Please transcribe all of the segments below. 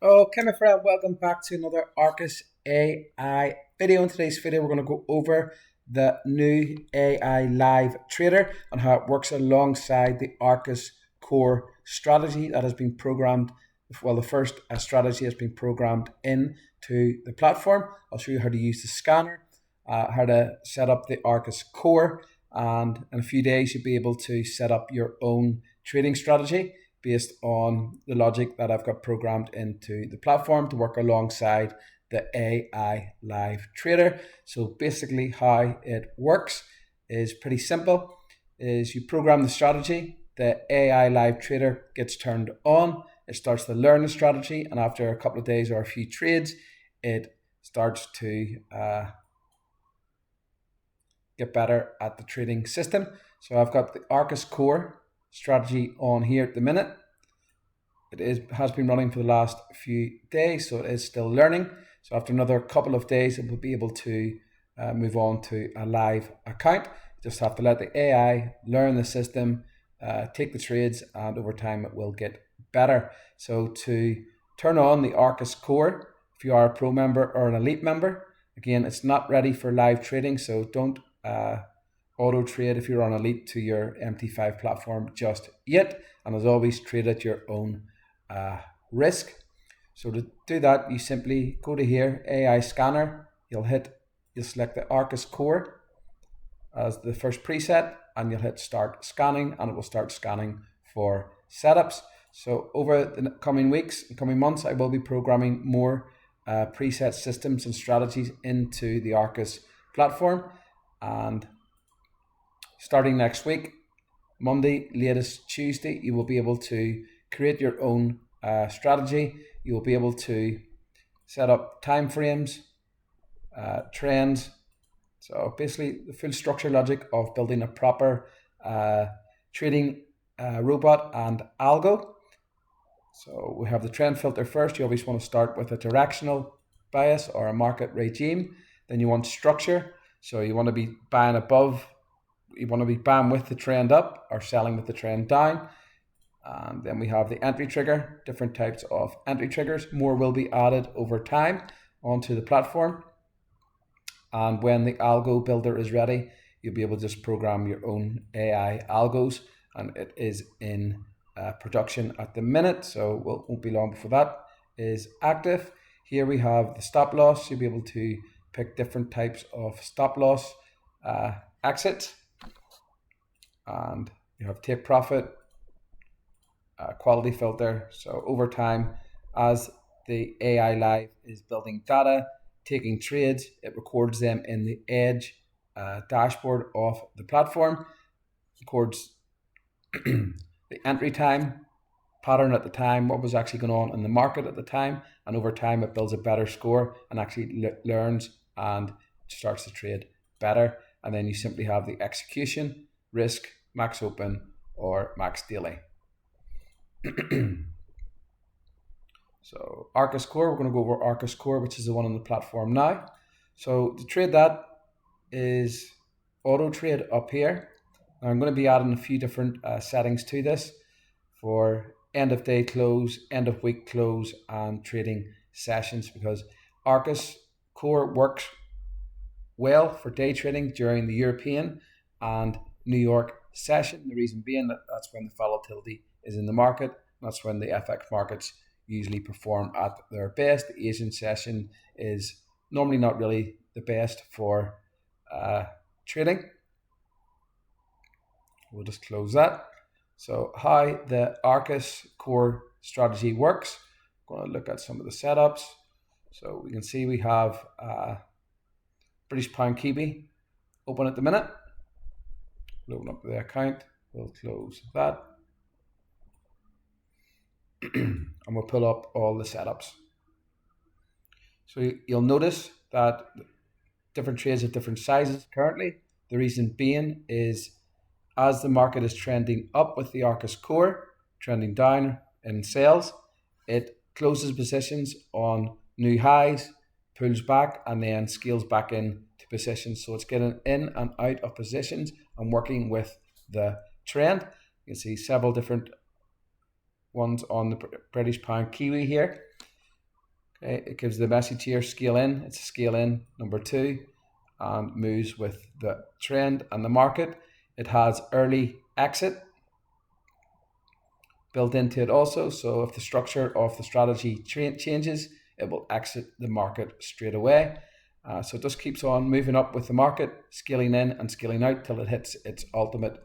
Okay, my friend, welcome back to another Arcis AI video. In today's video, we're going to go over the new AI Live Trader and how it works alongside the Arcis core strategy that has been programmed. Well, the first strategy has been programmed into the platform. I'll show you how to use the scanner, how to set up the Arcis core, and in a few days, you'll be able to set up your own trading strategy based on the logic that I've got programmed into the platform to work alongside the AI Live Trader. So basically how it works is pretty simple. Is you program the strategy, the AI Live Trader gets turned on, it starts to learn the strategy, and after a couple of days or a few trades, it starts to get better at the trading system. So I've got the Arcis core strategy on here at the minute. Has been running for the last few days, so it is still learning. So after another couple of days, it will be able to move on to a live account. You just have to let the AI learn the system, take the trades, and over time it will get better. So to turn on the Arcis core, if you are a pro member or an elite member, again, it's not ready for live trading, so don't auto trade if you're on elite to your MT5 platform just yet. And as always, trade at your own risk. So to do that, you simply go to here, AI scanner, you'll select the Arcis core as the first preset, and you'll hit start scanning, and it will start scanning for setups. So over the coming weeks and coming months, I will be programming more preset systems and strategies into the Arcis platform. And starting next week, Monday, latest Tuesday, you will be able to create your own strategy. You will be able to set up time frames, trends. So basically the full structure logic of building a proper trading robot and algo. So we have the trend filter first. You always want to start with a directional bias or a market regime. Then you want structure. So you want to be buying above, you want to be buying with the trend up or selling with the trend down. And then we have the entry trigger, different types of entry triggers. More will be added over time onto the platform. And when the algo builder is ready, you'll be able to just program your own AI algos. And it is in production at the minute, so it won't be long before that is active. Here we have the stop loss. You'll be able to pick different types of stop loss exits. And you have take profit, quality filter. So over time, as the AI Live is building data, taking trades, it records them in the Edge dashboard of the platform, records the entry time, pattern at the time, what was actually going on in the market at the time, and over time it builds a better score and actually learns and starts to trade better. And then you simply have the execution, risk, max open, or max daily. So Arcis core, we're going to go over Arcis core, which is the one on the platform now. So to trade that is auto trade up here. Now I'm going to be adding a few different settings to this for end of day close, end of week close, and trading sessions, because Arcis core works well for day trading during the European and New York session. The reason being that that's when the volatility is in the market. That's when the FX markets usually perform at their best. The Asian session is normally not really the best for trading. We'll just close that. So how the Arcis core strategy works. I'm going to look at some of the setups. So we can see we have British pound Kiwi open at the minute. We'll open up the account. We'll close that. And we'll pull up all the setups. So you'll notice that different trades have different sizes currently. The reason being is as the market is trending up with the Arcis core, trending down in sales, it closes positions on new highs, pulls back, and then scales back in to positions. So it's getting in and out of positions and working with the trend. You can see several different ones on the British pound Kiwi here. Okay, it gives the message here, scale in. It's a scale in number 2 and moves with the trend and the market. It has early exit built into it also. So if the structure of the strategy changes, it will exit the market straight away. So it just keeps on moving up with the market, scaling in and scaling out till it hits its ultimate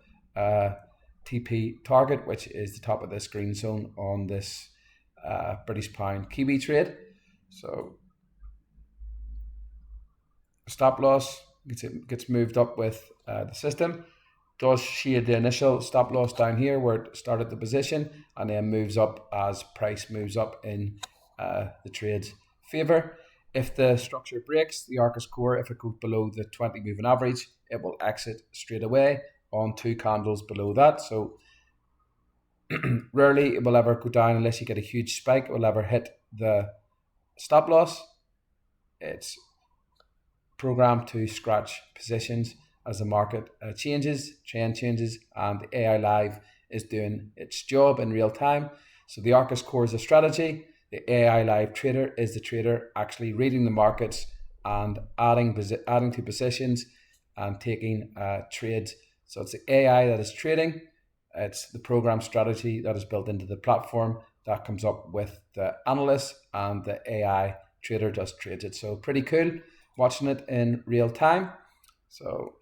TP target, which is the top of this green zone on this British pound Kiwi trade. So stop loss gets moved up with the system. Does shade the initial stop loss down here where it started the position, and then moves up as price moves up in the trade's favor. If the structure breaks, the Arcis core, if it goes below the 20 moving average, it will exit straight away on 2 candles below that. So rarely it will ever go down unless you get a huge spike. It will ever hit the stop loss. It's programmed to scratch positions as the market changes, trend changes, and the AI Live is doing its job in real time. So the Arcis core is a strategy. The AI Live trader is the trader actually reading the markets and adding to positions and taking trades. So it's the AI that is trading. It's the program strategy that is built into the platform that comes up with the analyst, and the AI trader just trades it. So pretty cool watching it in real time. So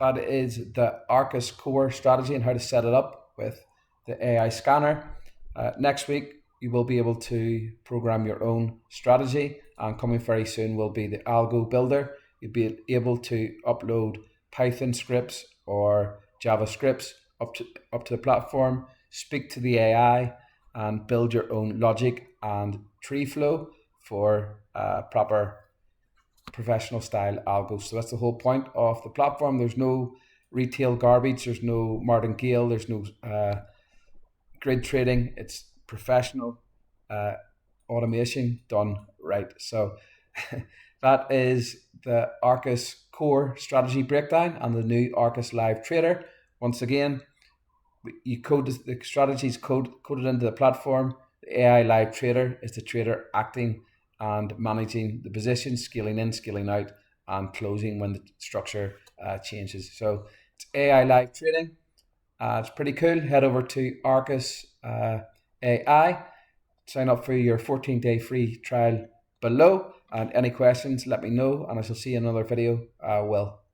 that is the Arcis core strategy and how to set it up with the AI scanner. Next week, you will be able to program your own strategy, and coming very soon will be the Algo Builder. You'll be able to upload Python scripts or JavaScripts up to the platform, speak to the AI, and build your own logic and tree flow for proper professional style algos. So that's the whole point of the platform. There's no retail garbage, there's no martingale, there's no grid trading. It's professional automation done right. So that is the Arcis core strategy breakdown and the new Arcis Live Trader. Once again, you code the strategies coded into the platform. The AI Live Trader is the trader acting and managing the position, scaling in, scaling out, and closing when the structure changes. So it's AI Live Trading. It's pretty cool. Head over to Arcis AI. Sign up for your 14-day free trial below. And any questions, let me know, and I shall see you in another video. Well.